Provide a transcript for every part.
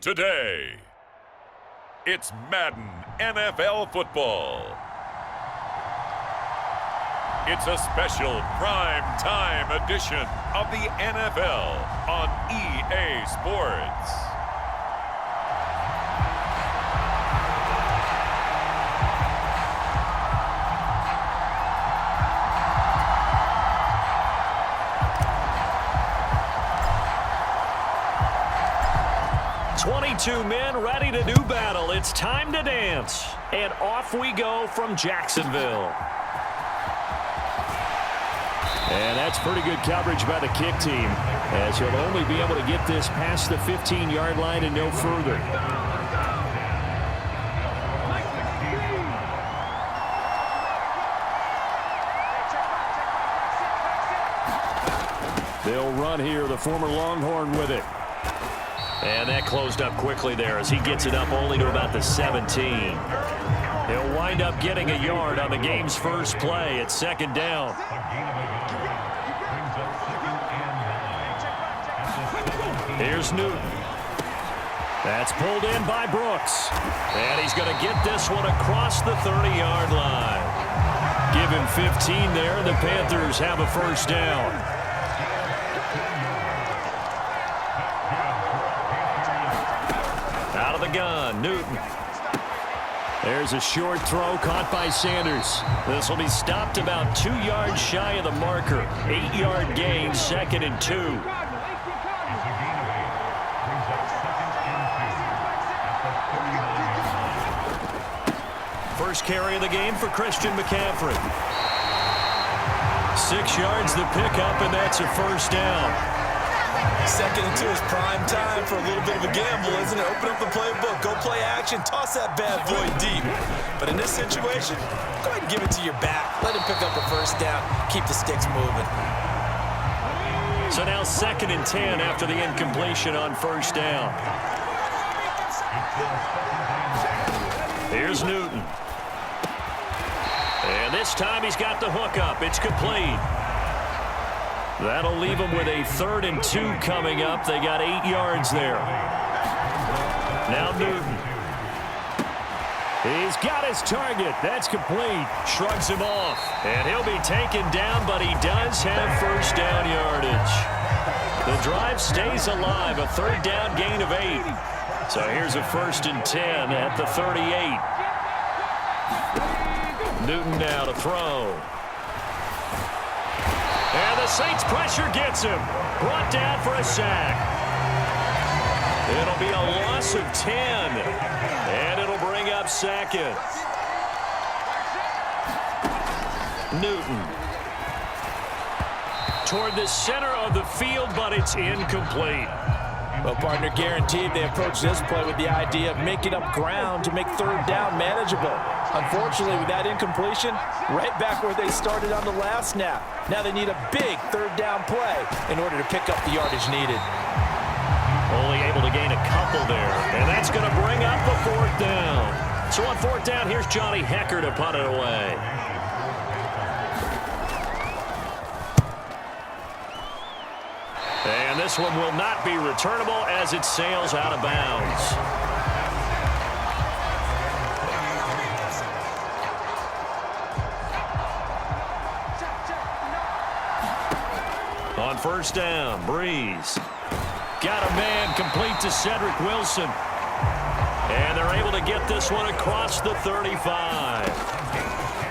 today. It's Madden NFL football. It's a special prime time edition of the NFL on EA Sports. Two men ready to do battle. It's time to dance. And off we go from Jacksonville. And that's pretty good coverage by the kick team, as he'll only be able to get this past the 15-yard line and no further. They'll run here, the former Longhorn with it. And that closed up quickly there as he gets it up only to about the 17. He'll wind up getting a yard on the game's first play at second down. Here's Newton. That's pulled in by Brooks. And he's going to get this one across the 30-yard line. Give him 15 there, and the Panthers have a first down. Out of the gun, Newton. There's a short throw caught by Sanders. This will be stopped about 2 yards shy of the marker. 8-yard gain, 2nd and 2. First carry of the game for Christian McCaffrey. 6 yards the pickup, and that's a first down. 2nd and 2 is prime time for a little bit of a gamble, isn't it? Open up the playbook, go play action, toss that bad boy deep. But in this situation, go ahead and give it to your back. Let him pick up the first down. Keep the sticks moving. So now 2nd and 10 after the incompletion on first down. Here's Newton. And this time he's got the hook up. It's complete. That'll leave them with a 3rd and 2 coming up. They got 8 yards there. Now Newton. He's got his target. That's complete. Shrugs him off. And he'll be taken down, but he does have first down yardage. The drive stays alive. A 3rd down gain of 8. So here's a 1st and 10 at the 38. Newton now to throw. And the Saints pressure gets him. Brought down for a sack. It'll be a loss of 10. And it'll bring up 2nd. Newton. Toward the center of the field, but it's incomplete. Well, partner, guaranteed they approach this play with the idea of making up ground to make 3rd down manageable. Unfortunately, with that incompletion, right back where they started on the last snap. Now they need a big 3rd down play in order to pick up the yardage needed. Only able to gain a couple there, and that's going to bring up the 4th down. So on 4th down, here's Johnny Hecker to punt it away. And this one will not be returnable as it sails out of bounds. On first down, Breeze. Got a man complete to Cedric Wilson. And they're able to get this one across the 35.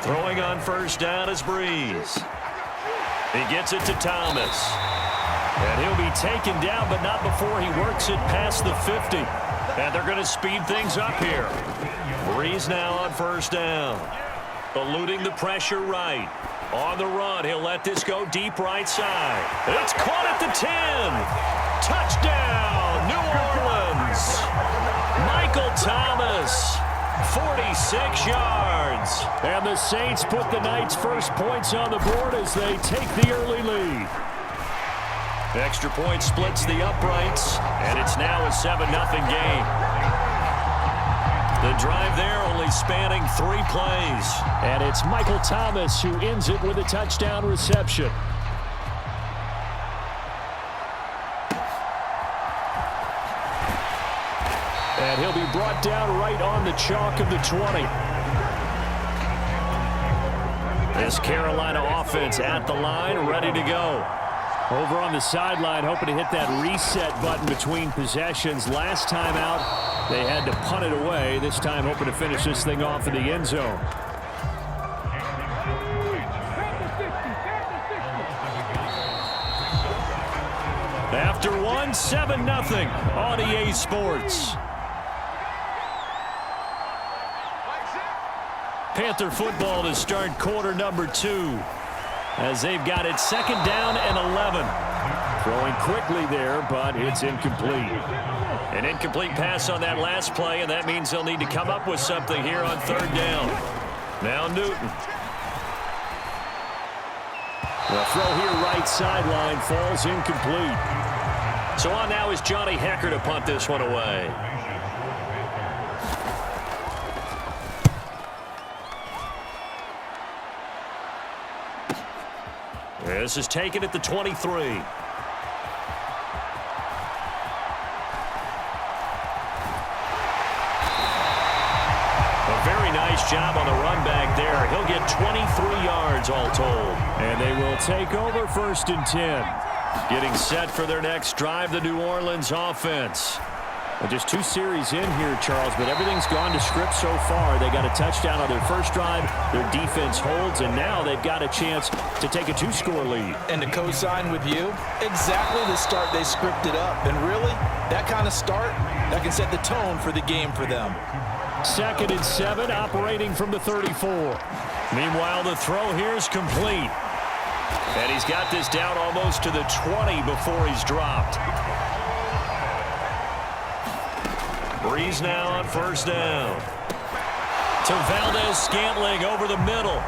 Throwing on first down is Breeze. He gets it to Thomas. And he'll be taken down, but not before he works it past the 50. And they're going to speed things up here. Breeze now on first down. Eluding the pressure right. On the run, he'll let this go deep right side. It's caught at the 10. Touchdown, New Orleans. Michael Thomas, 46 yards. And the Saints put the Knights' first points on the board as they take the early lead. Extra point splits the uprights, and it's now a 7-0 game. The drive there only spanning 3 plays. And it's Michael Thomas who ends it with a touchdown reception. And he'll be brought down right on the chalk of the 20. This Carolina offense at the line, ready to go. Over on the sideline, hoping to hit that reset button between possessions. Last time out, they had to punt it away. This time, hoping to finish this thing off in the end zone. After one, 7-0 on EA Sports. Panther football to start quarter number 2. As they've got it 2nd down and 11. Throwing quickly there, but it's incomplete. An incomplete pass on that last play, and that means they'll need to come up with something here on 3rd down. Now Newton. The throw here right sideline falls incomplete. So on now is Johnny Hecker to punt this one away. This is taken at the 23. A very nice job on the run back there. He'll get 23 yards all told. And they will take over 1st and 10. Getting set for their next drive, the New Orleans offense. Well, just 2 series in here, Charles, but everything's gone to script so far. They got a touchdown on their first drive. Their defense holds, and now they've got a chance to take a 2-score lead. And to co-sign with you, exactly the start they scripted up. And really, that kind of start, that can set the tone for the game for them. 2nd and 7, operating from the 34. Meanwhile, the throw here is complete. And he's got this down almost to the 20 before he's dropped. Breeze now on 1st down. To Valdez-Scantling over the middle.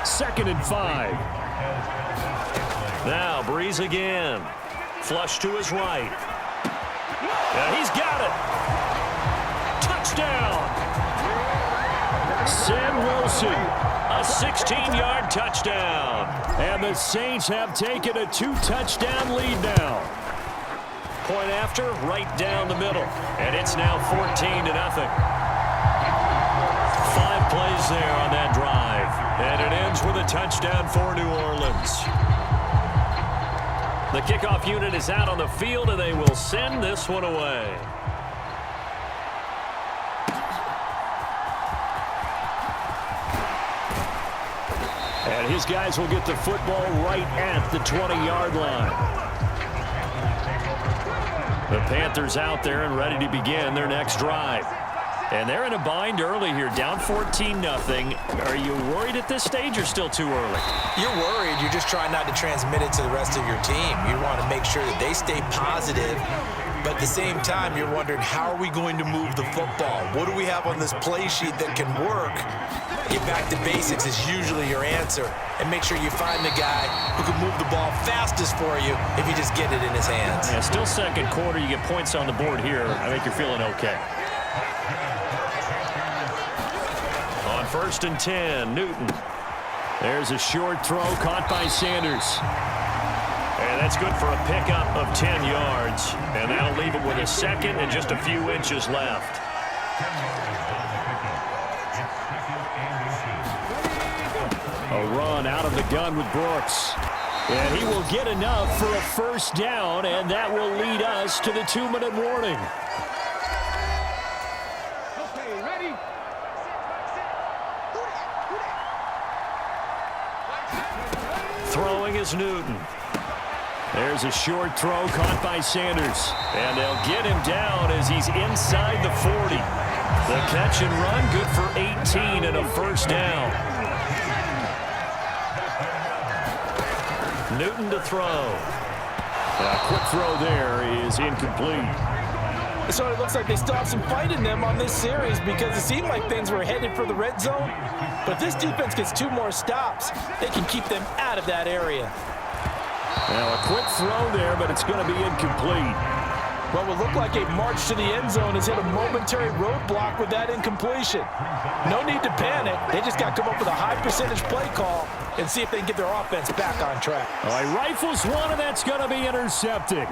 2nd and 5. Now Breeze again. Flush to his right. And he's got it. Touchdown. Sam Wilson. A 16-yard touchdown. And the Saints have taken a 2-touchdown lead now. Point after, right down the middle. And it's now 14-0. 5 plays there on that drive. And it ends with a touchdown for New Orleans. The kickoff unit is out on the field, and they will send this one away. And his guys will get the football right at the 20-yard line. The Panthers out there and ready to begin their next drive. And they're in a bind early here, down 14-0. Are you worried at this stage or still too early? You're worried. You're just trying not to transmit it to the rest of your team. You want to make sure that they stay positive. But at the same time, you're wondering, how are we going to move the football? What do we have on this play sheet that can work? Get back to basics is usually your answer. And make sure you find the guy who can move the ball fastest for you if you just get it in his hands. Yeah, still 2nd quarter. You get points on the board here. I think you're feeling okay. On 1st and 10, Newton. There's a short throw caught by Sanders. And that's good for a pickup of 10 yards. And that'll leave him with a 2nd and just a few inches left. A run out of the gun with Brooks. And he will get enough for a 1st down, and that will lead us to the 2-minute warning. Okay, ready? Throwing is Newton. There's a short throw caught by Sanders. And they'll get him down as he's inside the 40. The catch and run good for 18 and a 1st down. Newton to throw. A quick throw there is incomplete. So it looks like they still have some fight in them on this series because it seemed like things were headed for the red zone. But if this defense gets 2 more stops, they can keep them out of that area. Now a quick throw there, but it's going to be incomplete. What will look like a march to the end zone has hit a momentary roadblock with that incompletion. No need to panic. They just got to come up with a high percentage play call and see if they can get their offense back on track. All right, rifles one, and that's going to be intercepted.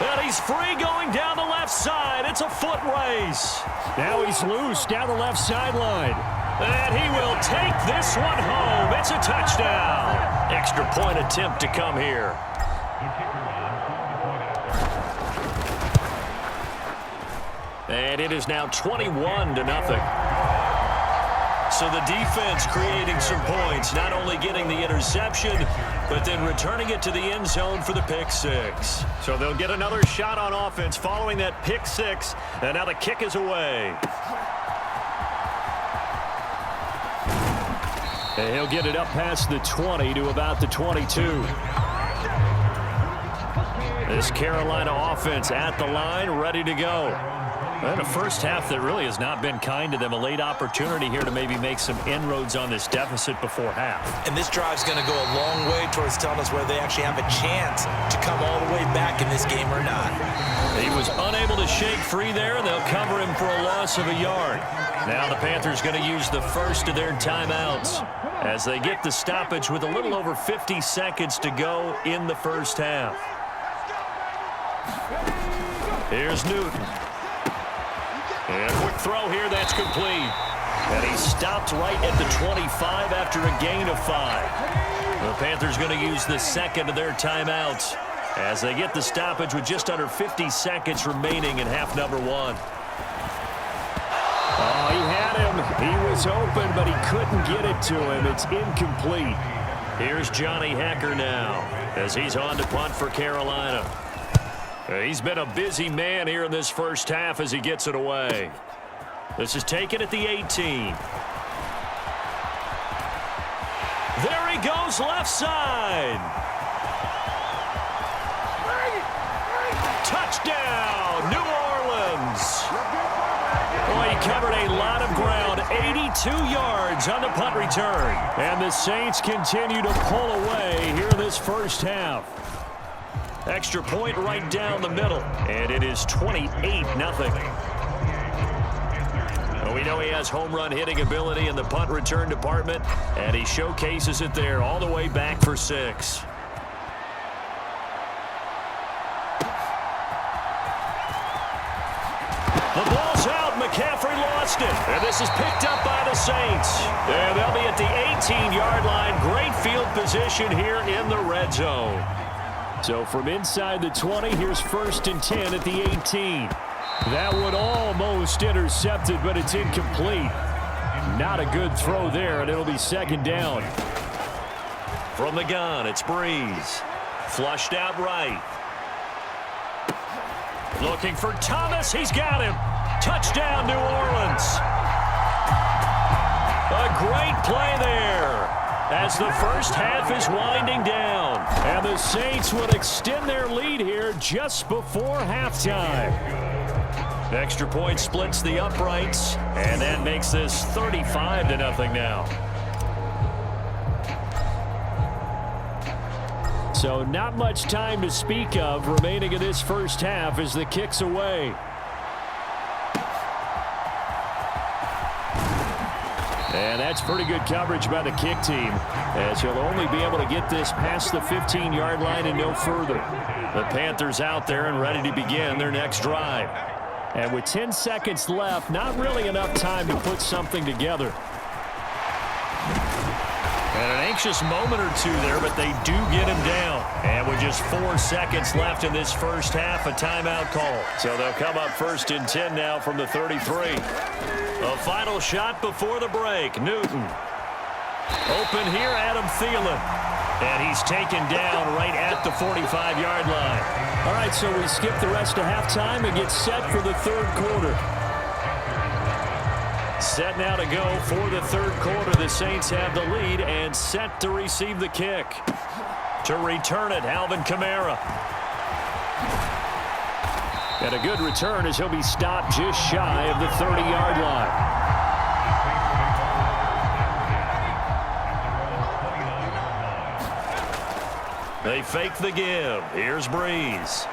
And he's free going down the left side. It's a foot race. Now he's loose down the left sideline. And he will take this one home. It's a touchdown. Extra point attempt to come here. And it is now 21-0. So the defense creating some points, not only getting the interception, but then returning it to the end zone for the pick six. So they'll get another shot on offense following that pick six, and now the kick is away. And he'll get it up past the 20 to about the 22. This Carolina offense at the line, ready to go. And a first half that really has not been kind to them. A late opportunity here to maybe make some inroads on this deficit before half. And this drive's going to go a long way towards telling us whether they actually have a chance to come all the way back in this game or not. He was unable to shake free there, and they'll cover him for a loss of a yard. Now the Panthers going to use the first of their timeouts as they get the stoppage with a little over 50 seconds to go in the first half. Here's Newton. And a quick throw here, that's complete. And he stopped right at the 25 after a gain of 5. The Panthers going to use the second of their timeouts as they get the stoppage with just under 50 seconds remaining in half number 1. Oh, he had him. He was open, but he couldn't get it to him. It's incomplete. Here's Johnny Hecker now as he's on to punt for Carolina. He's been a busy man here in this first half as he gets it away. This is taken at the 18. There he goes left side. Touchdown, New Orleans. Boy, he covered a lot of ground, 82 yards on the punt return. And the Saints continue to pull away here in this first half. Extra point right down the middle, and it is 28-0. Well, we know he has home run hitting ability in the punt return department, and he showcases it there all the way back for 6. The ball's out. McCaffrey lost it, and this is picked up by the Saints. And they'll be at the 18-yard line. Great field position here in the red zone. So from inside the 20, here's 1st and 10 at the 18. That one almost intercepted, but it's incomplete. Not a good throw there, and it'll be 2nd down. From the gun, it's Breeze. Flushed out right. Looking for Thomas. He's got him. Touchdown, New Orleans. A great play there as the first half is winding down. And the Saints would extend their lead here just before halftime. Extra point splits the uprights, and that makes this 35-0 now. So not much time to speak of remaining in this first half as the kick's away. And that's pretty good coverage by the kick team, as he'll only be able to get this past the 15-yard line and no further. The Panthers out there and ready to begin their next drive. And with 10 seconds left, not really enough time to put something together. And an anxious moment or two there, but they do get him down. And with just 4 seconds left in this first half, a timeout call. So they'll come up 1st and 10 now from the 33. A final shot before the break. Newton. Open here, Adam Thielen. And he's taken down right at the 45-yard line. All right, so we skip the rest of halftime and get set for the 3rd quarter. Set now to go for the 3rd quarter. The Saints have the lead and set to receive the kick. To return it, Alvin Kamara. And a good return as he'll be stopped just shy of the 30-yard line. They fake the give. Here's Breeze.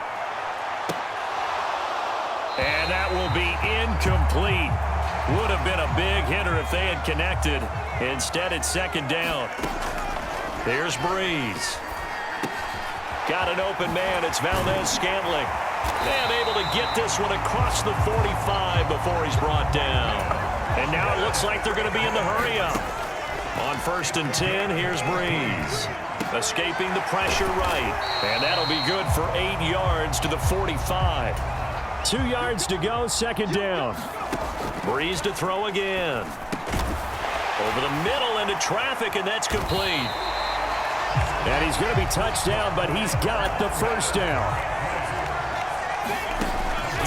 And that will be incomplete. Would have been a big hitter if they had connected. Instead, it's 2nd down. Here's Breeze. Got an open man. It's Valdez-Scantling. And able to get this one across the 45 before he's brought down. And now it looks like they're going to be in the hurry-up. On 1st and 10, here's Breeze. Escaping the pressure right. And that'll be good for 8 yards to the 45. 2 yards to go, 2nd down. Breeze to throw again. Over the middle into traffic, and that's complete. And he's going to be touched down, but he's got the 1st down.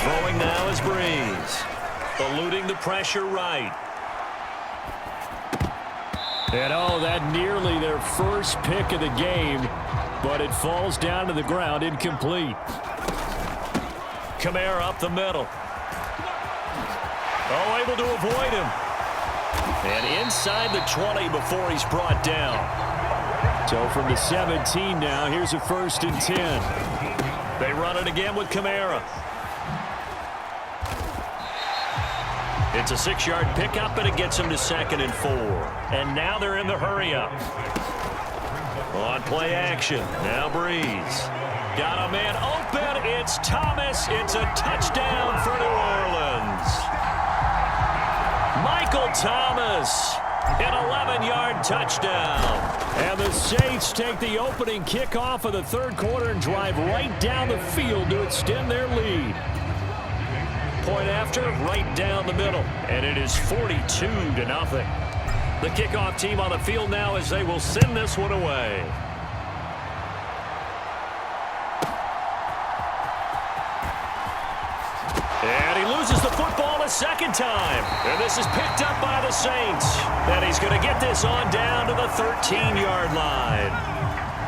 Throwing now is Breeze. Eluding the pressure right. And oh, that nearly their first pick of the game, but it falls down to the ground, incomplete. Kamara up the middle. Oh, able to avoid him. And inside the 20 before he's brought down. So from the 17 now, here's a 1st and 10. They run it again with Kamara. It's a 6-yard pickup, and it gets them to 2nd and 4. And now they're in the hurry-up. On play action. Now Breeze. Got a man open. It's Thomas. It's a touchdown for New Orleans. Michael Thomas. An 11-yard touchdown. And the Saints take the opening kickoff of the 3rd quarter and drive right down the field to extend their lead. Point after, right down the middle. And it is 42-0. The kickoff team on the field now as they will send this one away. And he loses the football a 2nd time. And this is picked up by the Saints. And he's going to get this on down to the 13-yard line.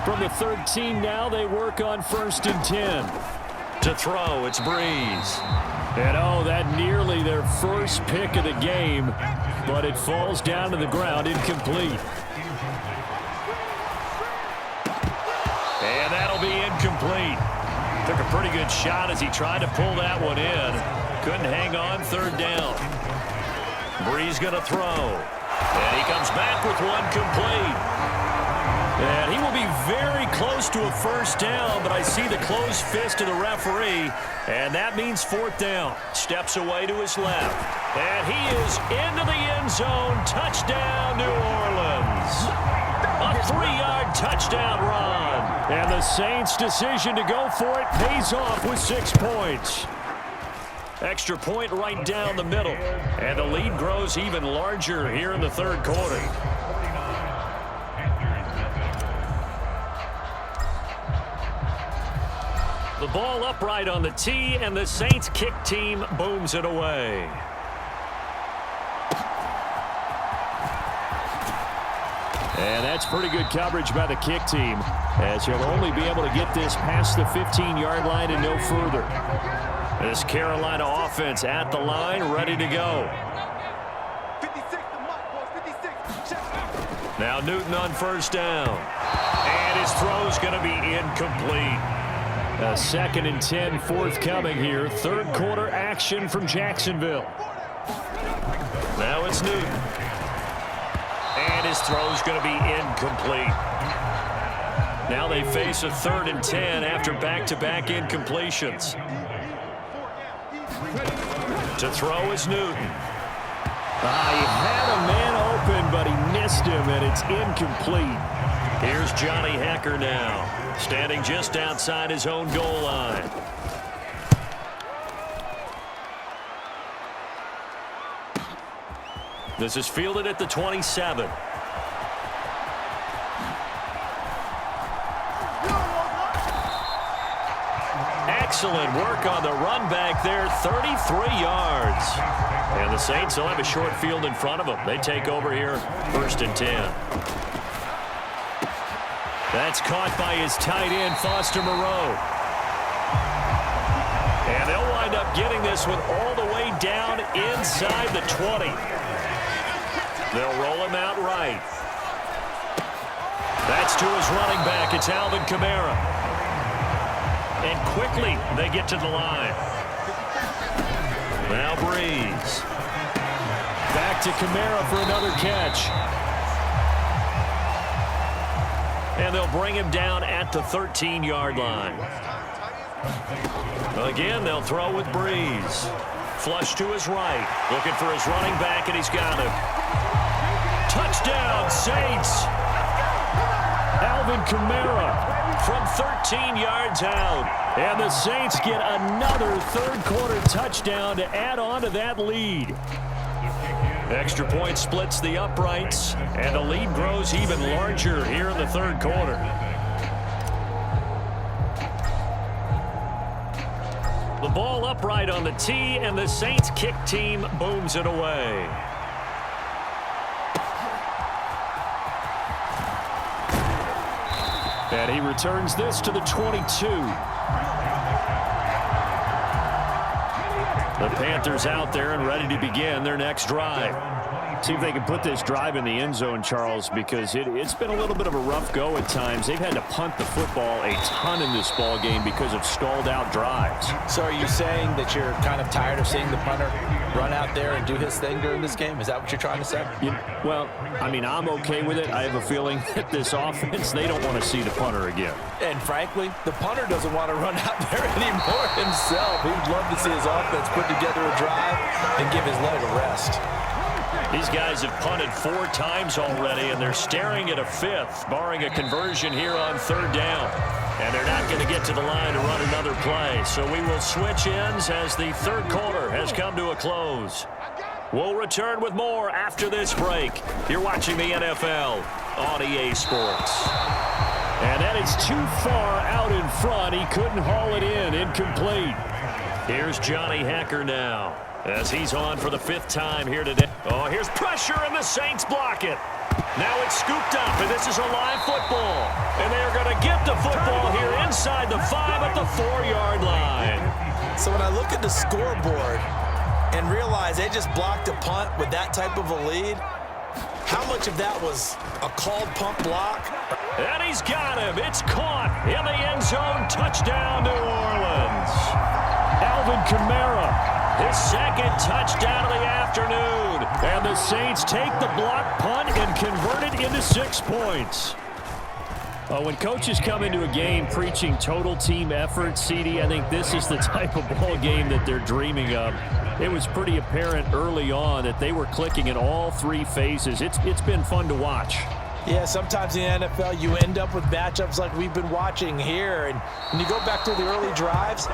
From the 13 now, they work on 1st and 10. To throw, it's Breeze. And oh, that nearly their first pick of the game, but it falls down to the ground, incomplete. And that'll be incomplete. Took a pretty good shot as he tried to pull that one in. Couldn't hang on, 3rd down. Breeze going to throw. And he comes back with one complete. And he will be very close to a 1st down, but I see the closed fist of the referee, and that means 4th down. Steps away to his left. And he is into the end zone. Touchdown, New Orleans. A 3-yard touchdown run. And the Saints' decision to go for it pays off with 6 points. Extra point right down the middle. And the lead grows even larger here in the 3rd quarter. The ball upright on the tee, and the Saints kick team booms it away. And that's pretty good coverage by the kick team, as he'll only be able to get this past the 15-yard line and no further. This Carolina offense at the line, ready to go. Now Newton on 1st down. And his throw's going to be incomplete. A 2nd and 10 forthcoming here. 3rd quarter action from Jacksonville. Now it's Newton. And his throw's going to be incomplete. Now they face a 3rd and 10 after back-to-back incompletions. To throw is Newton. He had a man open, but he missed him, and it's incomplete. Here's Johnny Hecker now, standing just outside his own goal line. This is fielded at the 27. Excellent work on the run back there, 33 yards. And the Saints will have a short field in front of them. They take over here, 1st and 10. That's caught by his tight end, Foster Moreau. And they'll wind up getting this one all the way down inside the 20. They'll roll him out right. That's to his running back. It's Alvin Kamara. And quickly, they get to the line. Now Breeze. Back to Kamara for another catch. And they'll bring him down at the 13-yard line. Again, they'll throw with Breeze. Flush to his right. Looking for his running back, and he's got him. Touchdown, Saints. Alvin Kamara From 13 yards out. And the Saints get another third-quarter touchdown to add on to that lead. Extra point splits the uprights, and the lead grows even larger here in the third quarter. The ball upright on the tee, and the Saints kick team booms it away. And he returns this to the 22. The Panthers out there and ready to begin their next drive. See if they can put this drive in the end zone, Charles, because it's been a little bit of a rough go at times. They've had to punt the football a ton in this ball game because of stalled out drives. So are you saying that you're kind of tired of seeing the punter run out there and do his thing during this game? Is that what you're trying to say? Well, I mean, I'm okay with it. I have a feeling that this offense, they don't want to see the punter again. And frankly, the punter doesn't want to run out there anymore himself. He'd love to see his offense put together a drive and give his leg a rest. These guys have punted 4 times already, and they're staring at a 5th, barring a conversion here on 3rd down. And they're not going to get to the line to run another play. So we will switch ends as the third quarter has come to a close. We'll return with more after this break. You're watching the NFL on EA Sports. And that is too far out in front. He couldn't haul it in. Incomplete. Here's Johnny Hacker now, as he's on for the 5th time here today. Oh, here's pressure, and the Saints block it. Now it's scooped up, and this is a live football. And they are going to get the football here inside the 5 at the 4-yard line. So when I look at the scoreboard and realize they just blocked a punt with that type of a lead, how much of that was a called punt block? And he's got him. It's caught in the end zone. Touchdown, New Orleans. Alvin Kamara. His 2nd touchdown of the afternoon. And the Saints take the block punt and convert it into 6 points. When coaches come into a game preaching total team effort, CD, I think this is the type of ball game that they're dreaming of. It was pretty apparent early on that they were clicking in all 3 phases. It's been fun to watch. Yeah, sometimes in the NFL you end up with matchups like we've been watching here. And when you go back to the early drives,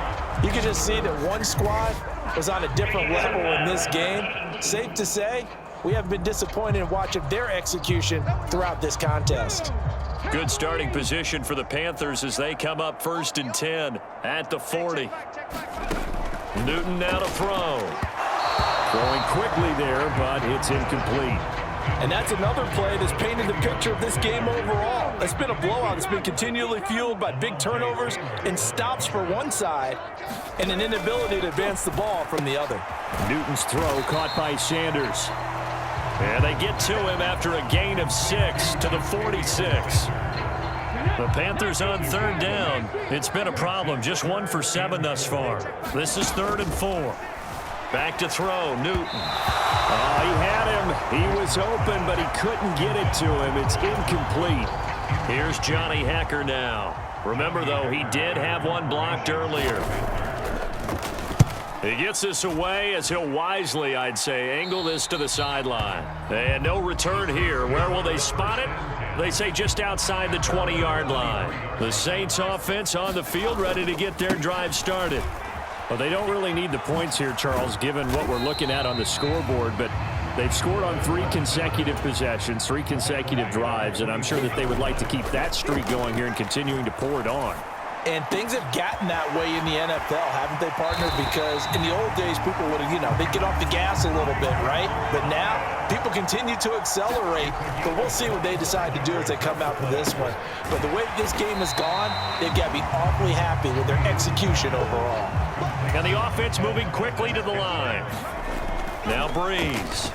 you can just see that one squad was on a different level in this game. Safe to say, we have been disappointed in watching their execution throughout this contest. Good starting position for the Panthers as they come up 1st and 10 at the 40. Newton now to throw. Throwing quickly there, but it's incomplete. And that's another play that's painted the picture of this game overall. It's been a blowout. It's been continually fueled by big turnovers and stops for one side and an inability to advance the ball from the other. Newton's throw caught by Sanders. And they get to him after a gain of 6 to the 46. The Panthers on 3rd down. It's been a problem. Just 1 for 7 thus far. This is 3rd and 4. Back to throw, Newton. Oh, he had him. He was open, but he couldn't get it to him. It's incomplete. Here's Johnny Hacker now. Remember, though, he did have one blocked earlier. He gets this away as he'll wisely, I'd say, angle this to the sideline. And no return here. Where will they spot it? They say just outside the 20-yard line. The Saints offense on the field ready to get their drive started. Well, they don't really need the points here, Charles, given what we're looking at on the scoreboard, but they've scored on 3 consecutive possessions, 3 consecutive drives, and I'm sure that they would like to keep that streak going here and continuing to pour it on. And things have gotten that way in the NFL, haven't they, partner? Because in the old days, people would have, they'd get off the gas a little bit, right? But now, people continue to accelerate, but we'll see what they decide to do as they come out for this one. But the way this game has gone, they've got to be awfully happy with their execution overall. And the offense moving quickly to the line. Now Breeze.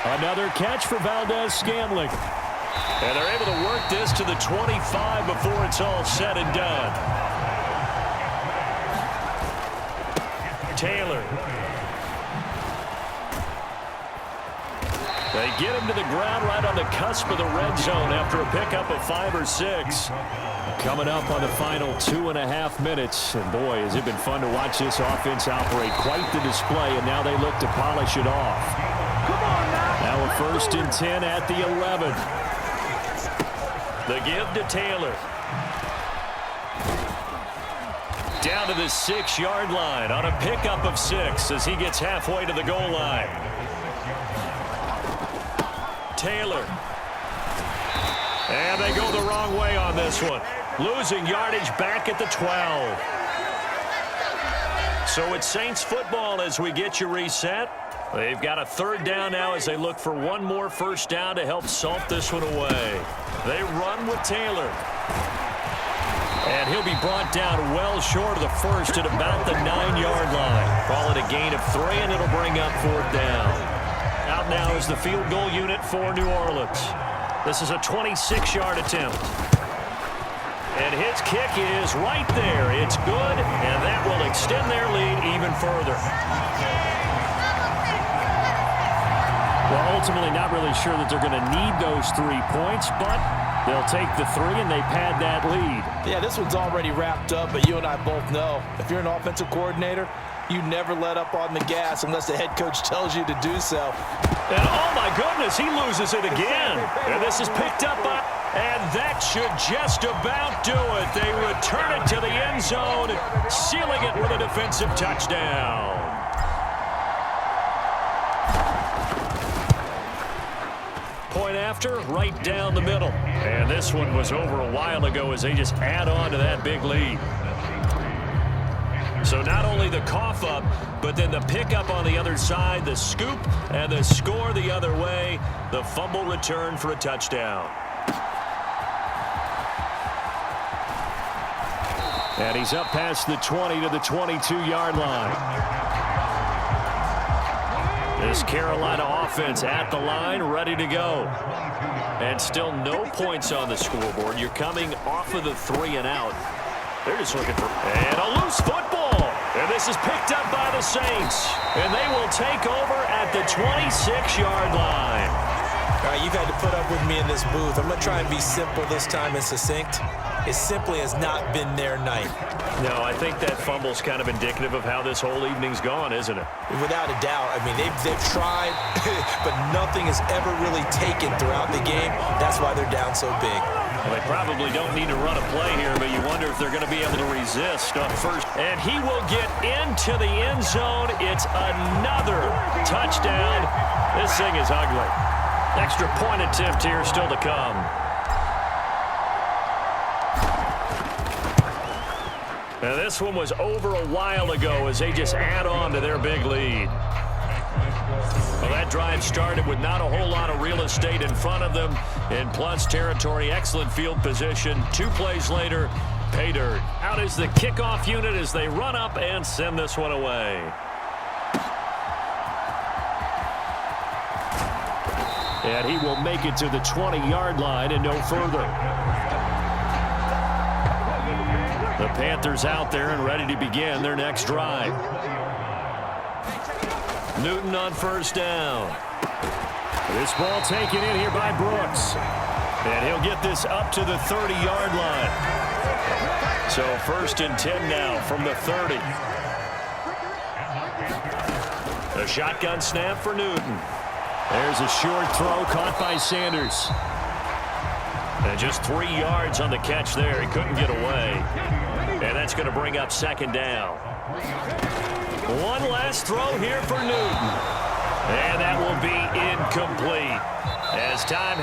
Another catch for Valdez-Scantling. And they're able to work this to the 25 before it's all said and done. Taylor. They get him to the ground right on the cusp of the red zone after a pickup of 5 or 6. Coming up on the final 2.5 minutes. And boy, has it been fun to watch this offense operate. Quite the display, and now they look to polish it off. Now a 1st and 10 at the 11. The give to Taylor. Down to the 6-yard line on a pickup of 6 as he gets halfway to the goal line. Taylor. And they go the wrong way on this one. Losing yardage back at the 12. So it's Saints football as we get you reset. They've got a 3rd down now as they look for one more 1st down to help salt this one away. They run with Taylor. And he'll be brought down well short of the 1st at about the 9-yard line. Call it a gain of 3, and it'll bring up 4th down. Out now is the field goal unit for New Orleans. This is a 26-yard attempt. And his kick is right there. It's good, and that will extend their lead even further. Well, ultimately not really sure that they're going to need those 3 points, but they'll take the 3 and they pad that lead. Yeah, this one's already wrapped up, but you and I both know if you're an offensive coordinator, you never let up on the gas unless the head coach tells you to do so. And oh my goodness, he loses it again. And this is picked up by, and that should just about do it. They return it to the end zone, sealing it with a defensive touchdown. Point after, right down the middle. And this one was over a while ago as they just add on to that big lead. So not only the cough up, but then the pickup on the other side, the scoop, and the score the other way. The fumble return for a touchdown. And he's up past the 20 to the 22-yard line. This Carolina offense at the line, ready to go. And still no points on the scoreboard. You're coming off of the 3 and out. They're just looking for... And a loose football. And this is picked up by the Saints. And they will take over at the 26-yard line. All right, you've had to put up with me in this booth. I'm going to try and be simple this time and succinct. It simply has not been their night. No, I think that fumble's kind of indicative of how this whole evening's gone, isn't it? Without a doubt. I mean, they've tried, but nothing has ever really taken throughout the game. That's why they're down so big. Well, they probably don't need to run a play here, but you wonder if they're going to be able to resist on 1st. And he will get into the end zone. It's another touchdown. This thing is ugly. Extra point attempt here still to come. Now this one was over a while ago as they just add on to their big lead. Well, that drive started with not a whole lot of real estate in front of them. In plus territory, excellent field position. 2 plays later, pay dirt. Out is the kickoff unit as they run up and send this one away. And he will make it to the 20-yard line and no further. The Panthers out there and ready to begin their next drive. Newton on 1st down. This ball taken in here by Brooks. And he'll get this up to the 30-yard line. So 1st and 10 now from the 30. A shotgun snap for Newton. There's a short throw caught by Sanders. And just 3 yards on the catch there. He couldn't get away. And that's going to bring up 2nd down. One last throw here for Newton. And that will be incomplete. As time